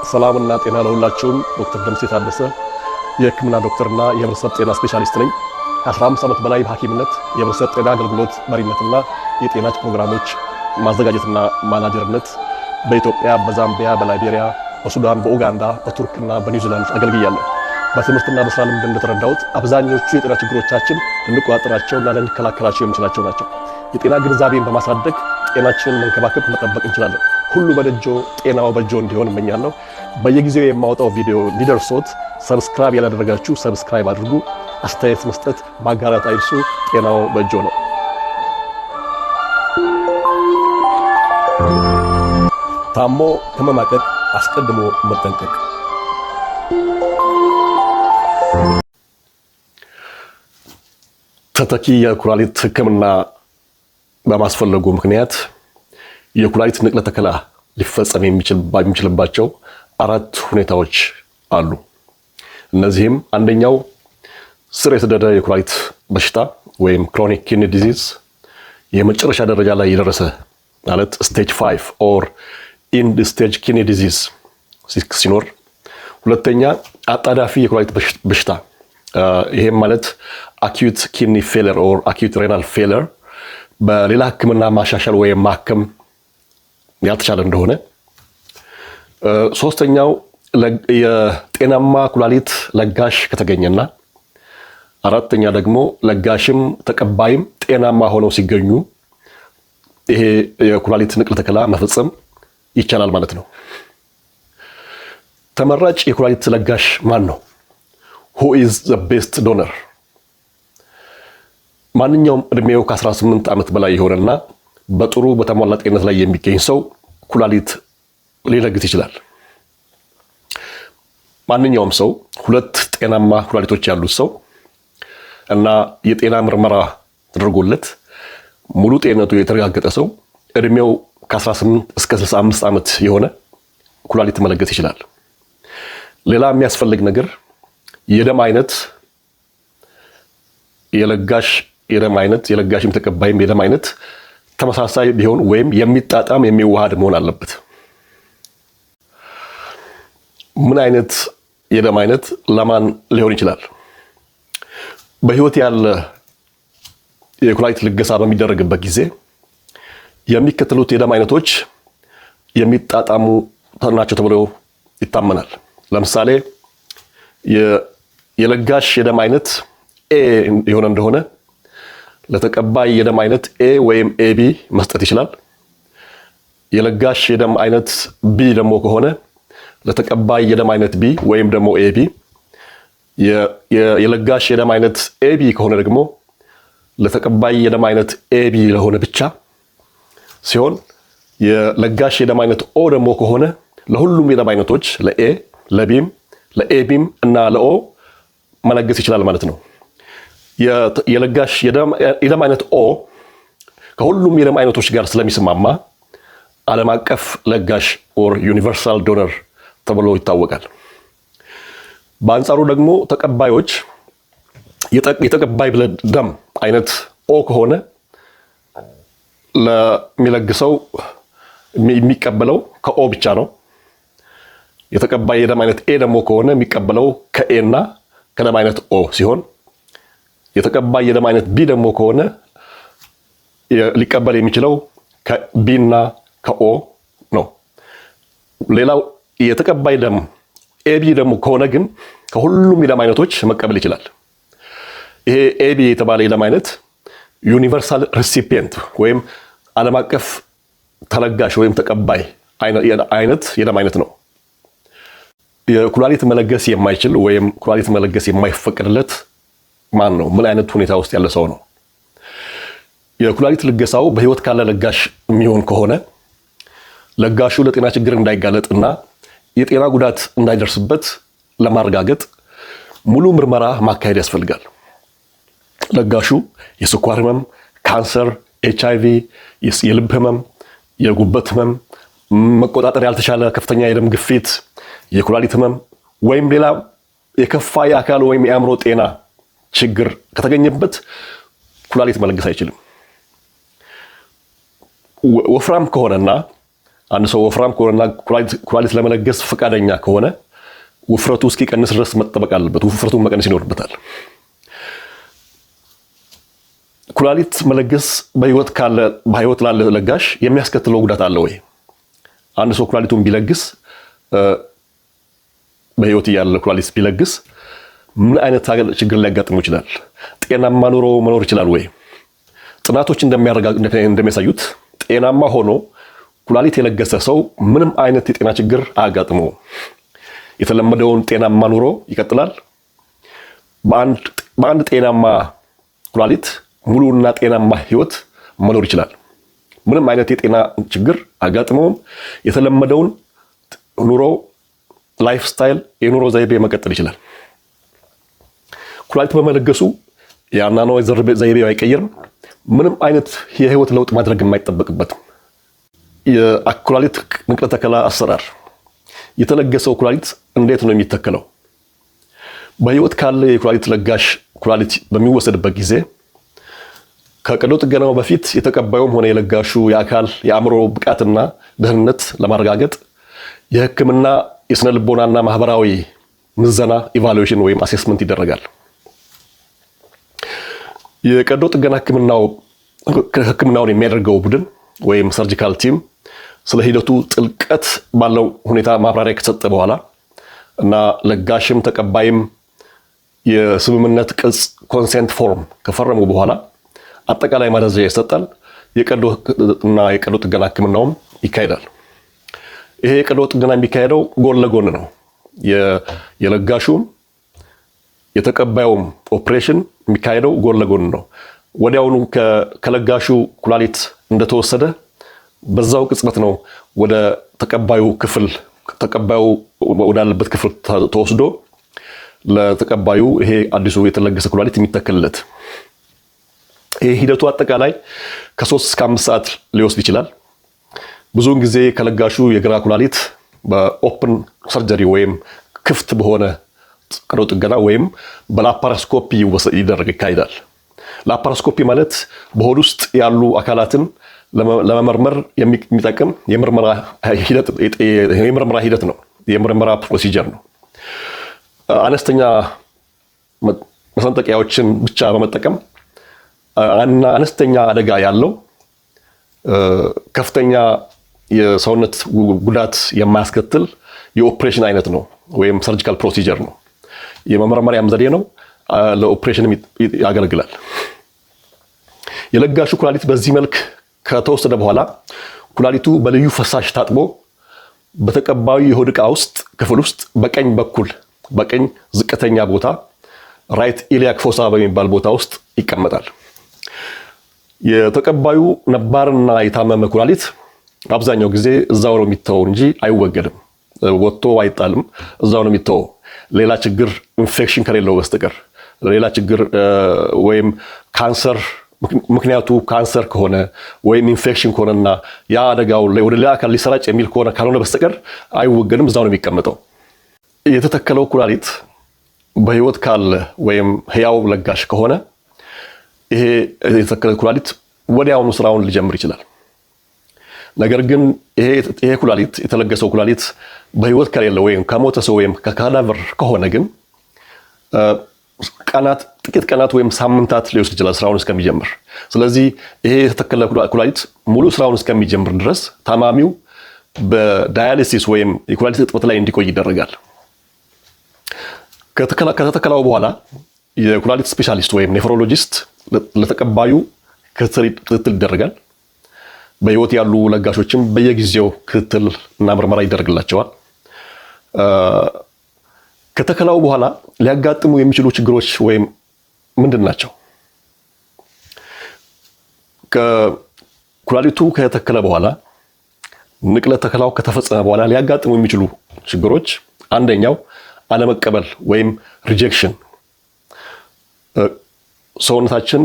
ሰላምና ጤና ለሁላችሁም። ዶክተር ደምሴ ታደሰ የህክምና ዶክተርና የህብረተሰብ ጤና ስፔሻሊስት ነኝ። ከ15 ዓመት በላይ በሐኪምነት የህብረተሰብ ጤና አገልግሎት መሪነትና የጤና ፕሮግራሞች ማዘጋጀትና ማናጀርነት በኢትዮጵያ፣ በዛምቢያ፣ በላይቤሪያ፣ በሱዳን፣ በኡጋንዳ፣ በቱርክና በኒውዚላንድ አገልግያለሁ። በትምህርትና በስራ ልምድ እንደተረዳሁት አብዛኞቹ የጤና ችግሮቻችን ልንቆጣጠራቸውና ልንከላከላቸው የምንችላቸው ናቸው። የጤና ግንዛቤን በማሳደግ ጤናችንን መንከባከብ መጠበቅ እንችላለን። ሁሉ በደጆ ጤናው በጆ እንዲሆን እመኛለሁ። በየጊዜው የማወጣው ቪዲዮ እንዲደርሶት ሰብስክራይብ ያላደረጋችሁ ሰብስክራይብ አድርጉ። አስተያየት መስጠት ማጋራት አይርሱ። ጤናው በጆ ነው። ታሞ ከመማቀቅ አስቀድሞ መጠንቀቅ። ተተኪ የኩላሊት ህክምና በማስፈለጉ ምክንያት የኩላሊት ንቅለ ተከላ ሊፈጸም የሚችልባቸው 4 ሁኔታዎች አሉ። እነዚህም አንደኛው ስር የሰደደ የኩላሊት በሽታ ወይም ክሮኒክ ኪድኒ ዲዚዝ የመጨረሻ ደረጃ ላይ የደረሰ ማለት ስቴጅ 5 ኦር ኢንድ ስቴጅ ኪድኒ ዲዚዝ ሲኖር፣ ሁለተኛ አጣዳፊ የኩላሊት በሽታ ይሄም ማለት አኪዩት ኪድኒ ፌለር ኦር አኪዩት ሬናል ፌለር በሌላ ህክምና ማሻሻል ወይም ማከም ያልተቻለ እንደሆነ፣ ሶስተኛው የጤናማ ኩላሊት ለጋሽ ከተገኘና፣ አራተኛ ደግሞ ለጋሽም ተቀባይም ጤናማ ሆነው ሲገኙ ይሄ የኩላሊት ንቅለ ተከላ መፈጸም ይቻላል ማለት ነው። ተመራጭ የኩላሊት ለጋሽ ማን ነው? Who is the best donor? ማንኛውም እድሜው ከ18 ዓመት በላይ የሆነና በጥሩ በተሟላ ጤንነት ላይ የሚገኝ ሰው ኩላሊት ሊለግስ ይችላል። ማንኛውም ሰው 2 ጤናማ ኩላሊቶች ያሉት ሰው እና የጤና ምርመራ ተደርጎለት ሙሉ ጤንነቱ የተረጋገጠ ሰው እድሜው ከ18 እስከ 65 ዓመት የሆነ ኩላሊት መለገስ ይችላል። ሌላ የሚያስፈልግ ነገር የደም አይነት የለጋሽም ተቀባይም የደም አይነት ተመሳሳይ ቢሆን ወይም የሚጣጣም የሚዋሃድ መሆን አለበት። ምን አይነት የደም አይነት ለማን ሊሆን ይችላል? በህይወት ያለ የኩላሊት ልገሳ በሚደረግበት ጊዜ የሚከተሉት የደም አይነቶች የሚጣጣሙ ናቸው ተብሎ ይታመናል። ለምሳሌ የለጋሽ የደም አይነት ኤ የሆነ እንደሆነ ለተቀባይ የደም አይነት ኤ ወይም ኤቢ መስጠት ይችላል። የለጋሽ የደም አይነት ቢ ደግሞ ከሆነ ለተቀባይ የደም አይነት ቢ ወይም ደግሞ ኤቢ፣ የለጋሽ የደም አይነት ኤቢ ከሆነ ደግሞ ለተቀባይ የደም አይነት ኤቢ ለሆነ ብቻ ሲሆን፣ የለጋሽ የደም አይነት ኦ ደግሞ ከሆነ ለሁሉም የደም አይነቶች ለኤ፣ ለቢም፣ ለኤቢም እና ለኦ መለገስ ይችላል ማለት ነው። የለጋሽ የደም አይነት ኦ ከሁሉም የደም አይነቶች ጋር ስለሚስማማ ዓለም አቀፍ ለጋሽ ኦር ዩኒቨርሳል ዶነር ተብሎ ይታወቃል። በአንጻሩ ደግሞ ተቀባዮች የተቀባይ ብለድ ደም አይነት ኦ ከሆነ ለሚለግሰው የሚቀበለው ከኦ ብቻ ነው። የተቀባይ የደም አይነት ኤ ደግሞ ከሆነ የሚቀበለው ከኤ እና ከደም አይነት ኦ ሲሆን፣ የተቀባይ የደም አይነት ቢ ደግሞ ከሆነ ሊቀበል የሚችለው ከቢ እና ከኦ ነው። ሌላው የተቀባይ ደም ኤቢ ደግሞ ከሆነ ግን ከሁሉም የደም አይነቶች መቀበል ይችላል። ይሄ ኤቢ የተባለ የደም አይነት ዩኒቨርሳል ሪሲፒየንት ወይም ዓለም አቀፍ ተለጋሽ ወይም ተቀባይ አይነት የደም አይነት ነው። የኩላሊት መለገስ የማይችል ወይም ኩላሊት መለገስ የማይፈቀድለት ማን ነው? ምን አይነት ሁኔታ ውስጥ ያለ ሰው ነው? የኩላሊት ልገሳው በህይወት ካለ ለጋሽ የሚሆን ከሆነ ለጋሹ ለጤና ችግር እንዳይጋለጥና የጤና ጉዳት እንዳይደርስበት ለማረጋገጥ ሙሉ ምርመራ ማካሄድ ያስፈልጋል። ለጋሹ የስኳር ህመም፣ ካንሰር፣ HIV፣ የልብ ህመም፣ የጉበት ህመም፣ መቆጣጠር ያልተቻለ ከፍተኛ የደም ግፊት፣ የኩላሊት ህመም ወይም ሌላ የከፋ የአካል ወይም የአእምሮ ጤና ችግር ከተገኘበት ኩላሊት መለገስ አይችልም። ወፍራም ከሆነና አንድ ሰው ወፍራም ከሆነና ኩላሊት ለመለገስ ፈቃደኛ ከሆነ ውፍረቱ እስኪቀንስ ድረስ መጠበቅ አለበት። ውፍረቱን መቀነስ ይኖርበታል። ኩላሊት መለገስ በህይወት ላለ ለጋሽ የሚያስከትለው ጉዳት አለ ወይ? አንድ ሰው ኩላሊቱን ቢለግስ በህይወት ያለ ኩላሊት ቢለግስ ምን አይነት ችግር ሊያጋጥመው ይችላል? ጤናማ ኑሮ መኖር ይችላል ወይ? ጥናቶች እንደሚያሳዩት ጤናማ ሆኖ ኩላሊት የለገሰ ሰው ምንም አይነት የጤና ችግር አያጋጥመውም። የተለመደውን ጤናማ ኑሮ ይቀጥላል። በአንድ ጤናማ ኩላሊት ሙሉና ጤናማ ህይወት መኖር ይችላል። ምንም አይነት የጤና ችግር አያጋጥመውም። የተለመደውን ኑሮ ላይፍ ስታይል የኑሮ ዘይቤ መቀጠል ይችላል። ኩላሊት በመለገሱ የአኗኗር ዘይቤው አይቀየርም። ምንም አይነት የህይወት ለውጥ ማድረግ የማይጠበቅበትም። የኩላሊት ንቅለ ተከላ አሰራር የተለገሰው ኩላሊት እንዴት ነው የሚተከለው? በህይወት ካለ የኩላሊት ለጋሽ ኩላሊት በሚወሰድበት ጊዜ ከቀዶ ጥገናው በፊት የተቀባዩም ሆነ የለጋሹ የአካል የአእምሮ ብቃትና ደህንነት ለማረጋገጥ የህክምና የስነ ልቦናና ማህበራዊ ምዘና ኢቫሉዌሽን ወይም አሴስመንት ይደረጋል። የቀዶ ጥገና ህክምናውን የሚያደርገው ቡድን ወይም ሰርጂካል ቲም ስለ ሂደቱ ጥልቀት ባለው ሁኔታ ማብራሪያ ከሰጠ በኋላ እና ለጋሽም ተቀባይም የስምምነት ቅጽ ኮንሴንት ፎርም ከፈረሙ በኋላ አጠቃላይ ማዘዣ ይሰጣል። የቀዶ ጥገና ህክምናውም ይካሄዳል። ይሄ የቀዶ ጥገና የሚካሄደው ጎን ለጎን ነው። የለጋሹም የተቀባዩም ኦፕሬሽን የሚካሄደው ጎን ለጎን ነው። ወዲያውኑ ከለጋሹ ኩላሊት እንደተወሰደ በዛው ቅጽበት ነው ወደ ተቀባዩ ወዳለበት ክፍል ተወስዶ ለተቀባዩ ይሄ አዲሱ የተለገሰ ኩላሊት የሚተከልለት። ይሄ ሂደቱ አጠቃላይ ከ3 እስከ 5 ሰዓት ሊወስድ ይችላል። ብዙውን ጊዜ ከለጋሹ የግራ ኩላሊት በኦፕን ሰርጀሪ ወይም ክፍት በሆነ ቀዶ ጥገና ወይም በላፓራስኮፒ ይካሄዳል። ላፓራስኮፒ ማለት በሆድ ውስጥ ያሉ አካላትን ለመመርመር የሚጠቅም የምርመራ ሂደት ነው። የምርመራ ፕሮሲጀር ነው። አነስተኛ መሰንጠቂያዎችን ብቻ በመጠቀም አነስተኛ አደጋ ያለው ከፍተኛ የሰውነት ጉዳት የማያስከትል የኦፕሬሽን አይነት ነው ወይም ሰርጂካል ፕሮሲጀር ነው። የመመርመሪያም ዘዴ ነው። ለኦፕሬሽንም ያገለግላል። የለጋሹ ኩላሊት በዚህ መልክ ከተወሰደ በኋላ ኩላሊቱ በልዩ ፈሳሽ ታጥቦ በተቀባዩ የሆድ ዕቃ ክፍል ውስጥ በቀኝ ዝቅተኛ ቦታ ራይት ኢሊያክ ፎሳ በሚባል ቦታ ውስጥ ይቀመጣል። የተቀባዩ ነባርና የታመመ ኩላሊት አብዛኛው ጊዜ እዛው ነው የሚተወው እንጂ አይወገድም። ወጥቶ አይጣልም። እዛው ነው የሚተወው። ሌላ ችግር ኢንፌክሽን ከሌለው በስተቀር ሌላ ችግር ወይም ካንሰር ምክንያቱ ካንሰር ከሆነ ወይም ኢንፌክሽን ከሆነና ያ አደጋው ወደ ሌላ አካል ሊሰራጭ የሚል ከሆነ ካልሆነ በስተቀር አይወገድም። እዛው ነው የሚቀመጠው። የተተከለው ኩላሊት በህይወት ካለ ወይም ህያው ለጋሽ ከሆነ ይሄ የተተከለ ኩላሊት ወዲያውኑ ስራውን ሊጀምር ይችላል። ነገር ግን ይሄ ኩላሊት የተለገሰው ኩላሊት በህይወት ከሌለ ወይም ከሞተ ሰው ወይም ከካዳቨር ከሆነ ግን ጥቂት ቀናት ወይም ሳምንታት ሊወስድ ይችላል ስራውን እስከሚጀምር። ስለዚህ ይሄ የተተከለ ኩላሊት ሙሉ ስራውን እስከሚጀምር ድረስ ታማሚው በዳያሊሲስ ወይም የኩላሊት እጥበት ላይ እንዲቆይ ይደረጋል። ከተተከለው በኋላ የኩላሊት ስፔሻሊስት ወይም ኔፍሮሎጂስት ለተቀባዩ ክትትል ይደረጋል። በህይወት ያሉ ለጋሾችም በየጊዜው ክትትል እና ምርመራ ይደረግላቸዋል። ከተከላው በኋላ ሊያጋጥሙ የሚችሉ ችግሮች ወይም ምንድን ናቸው? ኩላሊቱ ከተተከለ በኋላ ንቅለ ተከላው ከተፈጸመ በኋላ ሊያጋጥሙ የሚችሉ ችግሮች አንደኛው አለመቀበል ወይም ሪጀክሽን። ሰውነታችን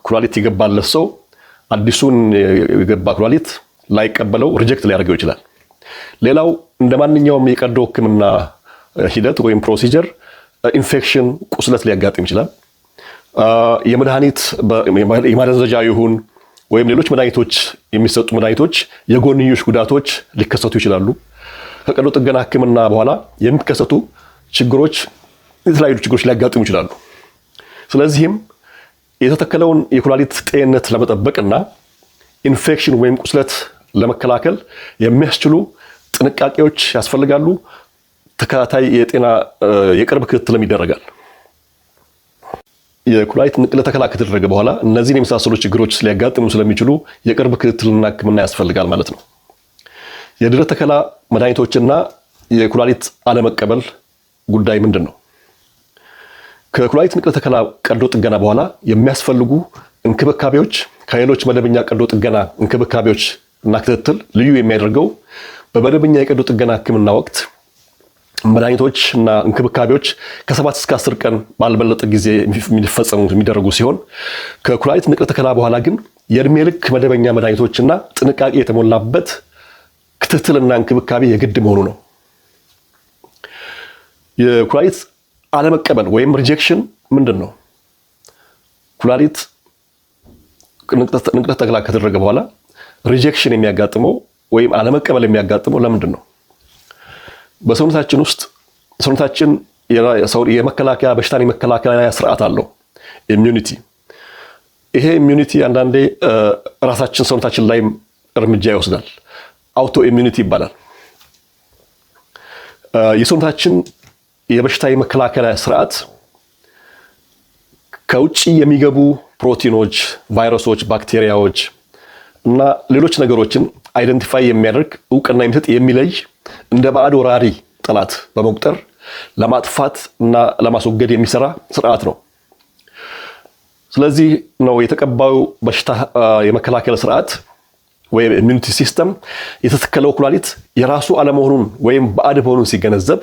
ኩላሊት የገባለት ሰው አዲሱን የገባ ኩላሊት ላይቀበለው ሪጀክት ሊያደርገው ይችላል። ሌላው እንደማንኛውም የቀዶ ህክምና ሂደት ወይም ፕሮሲጀር ኢንፌክሽን፣ ቁስለት ሊያጋጥም ይችላል። የመድኃኒት የማደንዘዣ ይሁን ወይም ሌሎች መድኃኒቶች የሚሰጡ መድኃኒቶች የጎንዮሽ ጉዳቶች ሊከሰቱ ይችላሉ። ከቀዶ ጥገና ህክምና በኋላ የሚከሰቱ ችግሮች የተለያዩ ችግሮች ሊያጋጥሙ ይችላሉ። ስለዚህም የተተከለውን የኩላሊት ጤንነት ለመጠበቅና ኢንፌክሽን ወይም ቁስለት ለመከላከል የሚያስችሉ ጥንቃቄዎች ያስፈልጋሉ። ተከታታይ የጤና የቅርብ ክትትልም ይደረጋል። የኩላሊት ንቅለ ተከላ ከተደረገ በኋላ እነዚህን የመሳሰሉ ችግሮች ሊያጋጥሙ ስለሚችሉ የቅርብ ክትትልና ህክምና ያስፈልጋል ማለት ነው። የድህረ ተከላ መድኃኒቶችና የኩላሊት አለመቀበል ጉዳይ ምንድን ነው? ከኩላሊት ንቅለ ተከላ ቀዶ ጥገና በኋላ የሚያስፈልጉ እንክብካቤዎች ከሌሎች መደበኛ ቀዶ ጥገና እንክብካቤዎች እና ክትትል ልዩ የሚያደርገው በመደበኛ የቀዶ ጥገና ህክምና ወቅት መድኃኒቶች እና እንክብካቤዎች ከ7 እስከ 10 ቀን ባልበለጠ ጊዜ የሚደረጉ ሲሆን ከኩላሊት ንቅለ ተከላ በኋላ ግን የእድሜ ልክ መደበኛ መድኃኒቶችና ጥንቃቄ የተሞላበት ክትትልና እንክብካቤ የግድ መሆኑ ነው። የኩላሊት አለመቀበል ወይም ሪጀክሽን ምንድን ነው? ኩላሊት ንቅለ ተከላ ከተደረገ በኋላ ሪጀክሽን የሚያጋጥመው ወይም አለመቀበል የሚያጋጥመው ለምንድን ነው? በሰውነታችን ውስጥ ሰውነታችን የመከላከያ በሽታን የመከላከያ ስርዓት አለው፣ ኢሚዩኒቲ። ይሄ ኢሚዩኒቲ አንዳንዴ ራሳችን ሰውነታችን ላይ እርምጃ ይወስዳል፣ አውቶ ኢሚዩኒቲ ይባላል። የሰውነታችን የበሽታ የመከላከያ ስርዓት ከውጪ የሚገቡ ፕሮቲኖች፣ ቫይረሶች፣ ባክቴሪያዎች እና ሌሎች ነገሮችን አይደንቲፋይ የሚያደርግ እውቅና የሚሰጥ የሚለይ እንደ ባዕድ ወራሪ ጠላት በመቁጠር ለማጥፋት እና ለማስወገድ የሚሰራ ስርዓት ነው። ስለዚህ ነው የተቀባዩ በሽታ የመከላከል ስርዓት ወይም ኢሚዩኒቲ ሲስተም የተተከለው ኩላሊት የራሱ አለመሆኑን ወይም ባዕድ መሆኑን ሲገነዘብ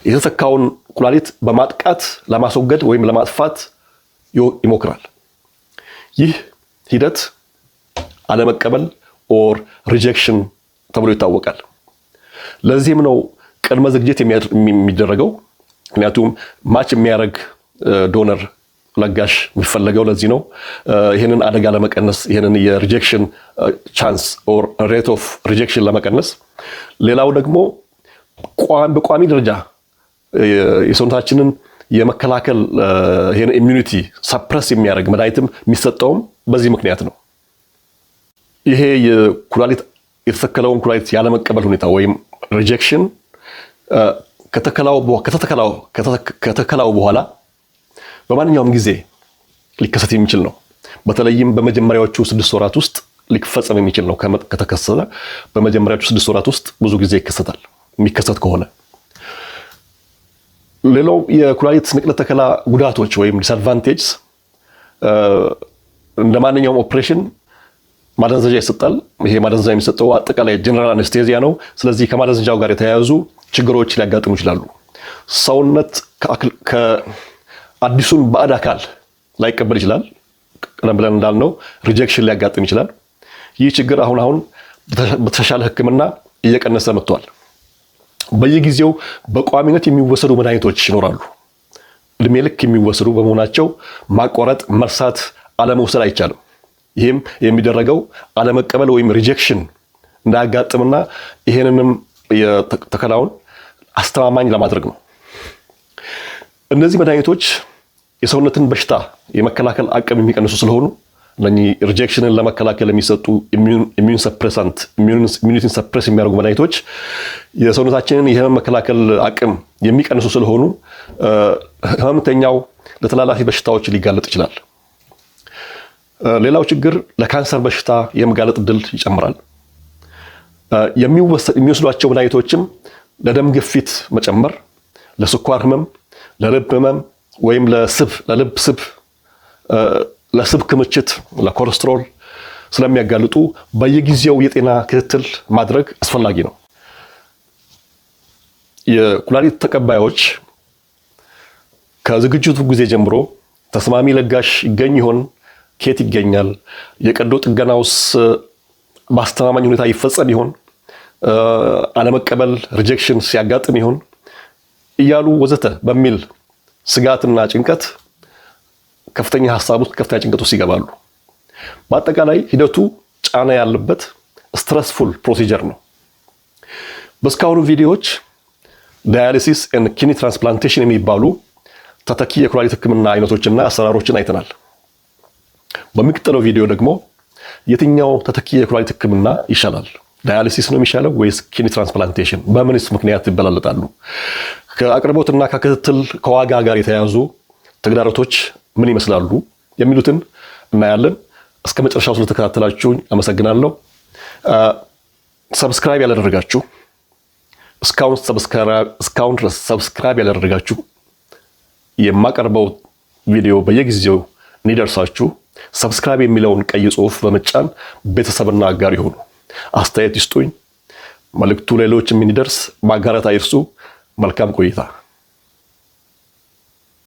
የተተካውን ኩላሊት በማጥቃት ለማስወገድ ወይም ለማጥፋት ይሞክራል። ይህ ሂደት አለመቀበል ኦር ሪጀክሽን ተብሎ ይታወቃል። ለዚህም ነው ቅድመ ዝግጅት የሚደረገው። ምክንያቱም ማች የሚያደርግ ዶነር ለጋሽ የሚፈለገው ለዚህ ነው። ይህንን አደጋ ለመቀነስ ይህንን የሪጀክሽን ቻንስ ኦር ሬት ኦፍ ሪጀክሽን ለመቀነስ፣ ሌላው ደግሞ በቋሚ ደረጃ የሰውነታችንን የመከላከል ይህን ኢሚዩኒቲ ሰፕረስ የሚያደርግ መድኃኒትም የሚሰጠውም በዚህ ምክንያት ነው። ይሄ የተተከለውን ኩላሊት ያለመቀበል ሁኔታ ወይም ሪጀክሽን ከተከላው በኋላ በማንኛውም ጊዜ ሊከሰት የሚችል ነው። በተለይም በመጀመሪያዎቹ 6 ወራት ውስጥ ሊፈጸም የሚችል ነው። ከተከሰተ በመጀመሪያዎቹ 6 ወራት ውስጥ ብዙ ጊዜ ይከሰታል። የሚከሰት ከሆነ ሌላው የኩላሊት ንቅለ ተከላ ጉዳቶች ወይም ዲስአድቫንቴጅስ፣ እንደ ማንኛውም ኦፕሬሽን ማደንዘዣ ይሰጣል። ይሄ ማደንዘዣ የሚሰጠው አጠቃላይ ጀነራል አነስቴዚያ ነው። ስለዚህ ከማደንዘዣው ጋር የተያያዙ ችግሮች ሊያጋጥሙ ይችላሉ። ሰውነት ከአዲሱን ባዕድ አካል ላይቀበል ይችላል። ቀደም ብለን እንዳልነው ሪጀክሽን ሊያጋጥም ይችላል። ይህ ችግር አሁን በተሻለ ሕክምና እየቀነሰ መጥቷል። በየጊዜው በቋሚነት የሚወሰዱ መድኃኒቶች ይኖራሉ። እድሜ ልክ የሚወሰዱ በመሆናቸው ማቋረጥ፣ መርሳት፣ አለመውሰድ አይቻልም። ይህም የሚደረገው አለመቀበል ወይም ሪጀክሽን እንዳያጋጥምና ይሄንንም የተከላውን አስተማማኝ ለማድረግ ነው። እነዚህ መድኃኒቶች የሰውነትን በሽታ የመከላከል አቅም የሚቀንሱ ስለሆኑ እነኚህ ሪጀክሽንን ለመከላከል የሚሰጡ ኢሚዩን ሰፕሬሳንት ኢሚዩኒቲን ሰፕሬስ የሚያደርጉ መድኃኒቶች የሰውነታችንን የህመም መከላከል አቅም የሚቀንሱ ስለሆኑ ህመምተኛው ለተላላፊ በሽታዎች ሊጋለጥ ይችላል። ሌላው ችግር ለካንሰር በሽታ የመጋለጥ ዕድል ይጨምራል። የሚወስዷቸው መድኃኒቶችም ለደም ግፊት መጨመር፣ ለስኳር ህመም፣ ለልብ ህመም ወይም ለስብ ክምችት፣ ለኮሌስትሮል ስለሚያጋልጡ በየጊዜው የጤና ክትትል ማድረግ አስፈላጊ ነው። የኩላሊት ተቀባዮች ከዝግጅቱ ጊዜ ጀምሮ ተስማሚ ለጋሽ ይገኝ ይሆን? ከየት ይገኛል? የቀዶ ጥገናውስ በአስተማማኝ ሁኔታ ይፈጸም ይሆን? አለመቀበል ሪጀክሽን ሲያጋጥም ይሆን? እያሉ ወዘተ በሚል ስጋትና ጭንቀት ከፍተኛ ሀሳብ ውስጥ ከፍተኛ ጭንቀት ውስጥ ይገባሉ። በአጠቃላይ ሂደቱ ጫና ያለበት ስትረስፉል ፕሮሲጀር ነው። በስካሁኑ ቪዲዮዎች ዳያሊሲስ ኤንድ ኪድኒ ትራንስፕላንቴሽን የሚባሉ ተተኪ የኩላሊት ህክምና አይነቶችና አሰራሮችን አይተናል። በሚቀጥለው ቪዲዮ ደግሞ የትኛው ተተኪ የኩላሊት ህክምና ይሻላል? ዳያሊሲስ ነው የሚሻለው ወይስ ኪድኒ ትራንስፕላንቴሽን? በምንስ ምክንያት ይበላለጣሉ? ከአቅርቦትና ከክትትል ከዋጋ ጋር የተያያዙ ተግዳሮቶች ምን ይመስላሉ? የሚሉትን እናያለን። እስከ መጨረሻው ስለተከታተላችሁኝ አመሰግናለሁ። ሰብስክራይብ ያላደረጋችሁ እስካሁን ድረስ ሰብስክራይብ ያላደረጋችሁ የማቀርበው ቪዲዮ በየጊዜው እንዲደርሳችሁ ሰብስክራይብ የሚለውን ቀይ ጽሑፍ በመጫን ቤተሰብና አጋር ይሁኑ። አስተያየት ይስጡኝ። መልእክቱ ሌሎችም እንዲደርስ ማጋራት አይርሱ። መልካም ቆይታ።